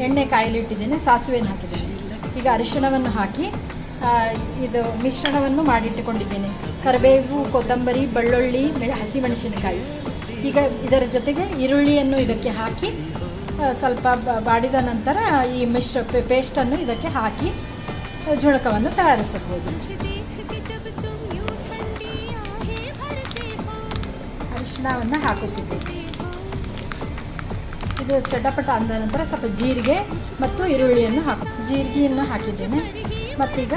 ಎಣ್ಣೆ ಕಾಯಲಿಟ್ಟಿದ್ದೇನೆ, ಸಾಸಿವೆಯನ್ನು ಹಾಕಿದ್ದೇನೆ. ಈಗ ಅರಿಶಿಣವನ್ನು ಹಾಕಿ ಇದು ಮಿಶ್ರಣವನ್ನು ಮಾಡಿಟ್ಟುಕೊಂಡಿದ್ದೇನೆ. ಕರಿಬೇವು, ಕೊತ್ತಂಬರಿ, ಬೆಳ್ಳುಳ್ಳಿ, ಹಸಿಮೆಣಸಿನಕಾಯಿ. ಈಗ ಇದರ ಜೊತೆಗೆ ಈರುಳ್ಳಿಯನ್ನು ಇದಕ್ಕೆ ಹಾಕಿ ಸ್ವಲ್ಪ ಬಾಡಿದ ನಂತರ ಈ ಪೇಸ್ಟನ್ನು ಇದಕ್ಕೆ ಹಾಕಿ ಜುಣಕವನ್ನು ತಯಾರಿಸಬಹುದು. ಅರಿಶಿಣವನ್ನು ಹಾಕುತ್ತಿದ್ದೇನೆ. ಇದು ಚಟಪಟ ಅಂದ ನಂತರ ಸ್ವಲ್ಪ ಜೀರಿಗೆ ಮತ್ತು ಈರುಳ್ಳಿಯನ್ನು ಜೀರಿಗೆಯನ್ನು ಹಾಕಿದ್ದೇನೆ. ಮತ್ತೀಗ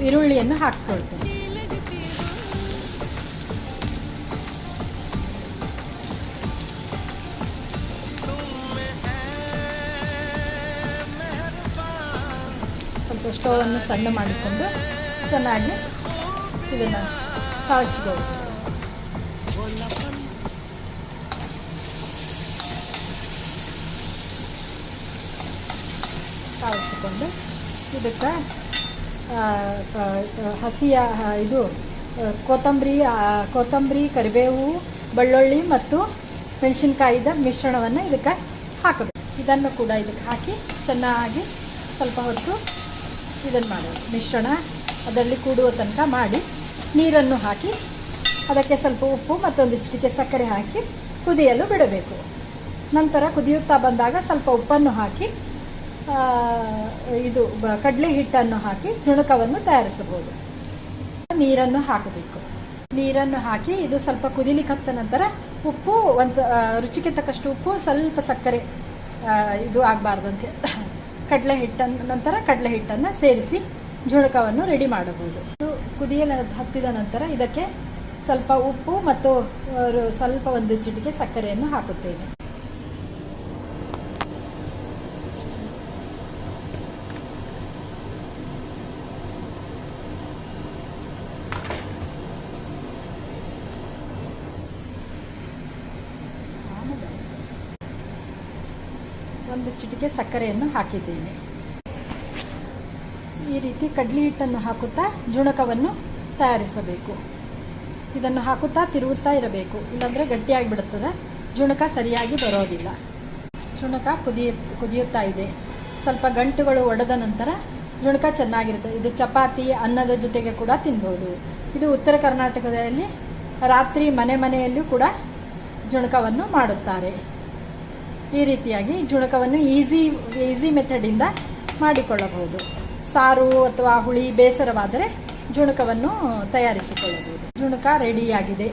ಈರುಳ್ಳಿಯನ್ನು ಹಾಕ್ಕೊಳ್ತೇನೆ. ಸ್ವಲ್ಪ ಸ್ಟೋವನ್ನು ಸಣ್ಣ ಮಾಡಿಕೊಂಡು ಚೆನ್ನಾಗಿ ಇದನ್ನು ಕಾಯಿಸಿಕೊಳ್ಳುತ್ತೇವೆ. ಕಾಯಿಸಿಕೊಂಡು ಇದಕ್ಕೆ ಹಸಿಯ ಇದು ಕೊತ್ತಂಬರಿ, ಕರಿಬೇವು, ಬೆಳ್ಳುಳ್ಳಿ ಮತ್ತು ಮೆಣಸಿನ್ಕಾಯಿದ ಮಿಶ್ರಣವನ್ನು ಇದಕ್ಕೆ ಹಾಕಬೇಕು. ಇದನ್ನು ಕೂಡ ಇದಕ್ಕೆ ಹಾಕಿ ಚೆನ್ನಾಗಿ ಸ್ವಲ್ಪ ಹೊತ್ತು ಇದನ್ನು ಮಾಡೋದು. ಮಿಶ್ರಣ ಅದರಲ್ಲಿ ಕೂಡುವ ತನಕ ಮಾಡಿ ನೀರನ್ನು ಹಾಕಿ ಅದಕ್ಕೆ ಸ್ವಲ್ಪ ಉಪ್ಪು ಮತ್ತೊಂದು ಚಿಟಿಕೆ ಸಕ್ಕರೆ ಹಾಕಿ ಕುದಿಯಲು ಬಿಡಬೇಕು. ನಂತರ ಕುದಿಯುತ್ತಾ ಬಂದಾಗ ಸ್ವಲ್ಪ ಉಪ್ಪನ್ನು ಹಾಕಿ ಇದು ಕಡಲೆ ಹಿಟ್ಟನ್ನು ಹಾಕಿ ಜುಣಕವನ್ನು ತಯಾರಿಸಬಹುದು. ನೀರನ್ನು ಹಾಕಬೇಕು. ನೀರನ್ನು ಹಾಕಿ ಇದು ಸ್ವಲ್ಪ ಕುದಿಲಿಕ್ಕತ್ತ ನಂತರ ಉಪ್ಪು ರುಚಿಗೆ ತಕ್ಕಷ್ಟು ಉಪ್ಪು, ಸ್ವಲ್ಪ ಸಕ್ಕರೆ ಇದು ಆಗಬಾರ್ದಂತೆ ನಂತರ ಕಡಲೆ ಹಿಟ್ಟನ್ನು ಸೇರಿಸಿ ಜುಣಕವನ್ನು ರೆಡಿ ಮಾಡಬಹುದು. ಕುದಿಯಲು ಹತ್ತಿದ ನಂತರ ಇದಕ್ಕೆ ಸ್ವಲ್ಪ ಉಪ್ಪು ಮತ್ತು ಸ್ವಲ್ಪ ಒಂದು ಚಿಟಿಕೆ ಸಕ್ಕರೆಯನ್ನು ಹಾಕುತ್ತೇನೆ. ಒಂದು ಚಿಟಿಕೆ ಸಕ್ಕರೆಯನ್ನು ಹಾಕಿದ್ದೇನೆ. ಈ ರೀತಿ ಕಡಲೆ ಹಿಟ್ಟನ್ನು ಹಾಕುತ್ತಾ ಜುಣಕವನ್ನು ತಯಾರಿಸಬೇಕು. ಇದನ್ನು ಹಾಕುತ್ತಾ ತಿರುಗುತ್ತಾ ಇರಬೇಕು, ಇಲ್ಲಾಂದರೆ ಗಟ್ಟಿಯಾಗಿಬಿಡುತ್ತದೆ, ಜುಣಕ ಸರಿಯಾಗಿ ಬರೋದಿಲ್ಲ. ಜುಣಕ ಕುದಿಯುತ್ತಾ ಇದೆ. ಸ್ವಲ್ಪ ಗಂಟುಗಳು ಒಡೆದ ನಂತರ ಜುಣಕ ಚೆನ್ನಾಗಿರುತ್ತೆ. ಇದು ಚಪಾತಿ, ಅನ್ನದ ಜೊತೆಗೆ ಕೂಡ ತಿನ್ಬೋದು. ಇದು ಉತ್ತರ ಕರ್ನಾಟಕದಲ್ಲಿ ರಾತ್ರಿ ಮನೆಯಲ್ಲೂ ಕೂಡ ಜುಣಕವನ್ನು ಮಾಡುತ್ತಾರೆ. ಈ ರೀತಿಯಾಗಿ ಜುಣಕವನ್ನು ಈಸಿ ಮೆಥಡಿಂದ ಮಾಡಿಕೊಳ್ಳಬಹುದು. ಸಾರು ಅಥವಾ ಹುಳಿ ಬೇಸರವಾದರೆ ಜುಣಕವನ್ನು ತಯಾರಿಸಿಕೊಳ್ಳಬಹುದು. ಜುಣಕ ರೆಡಿಯಾಗಿದೆ.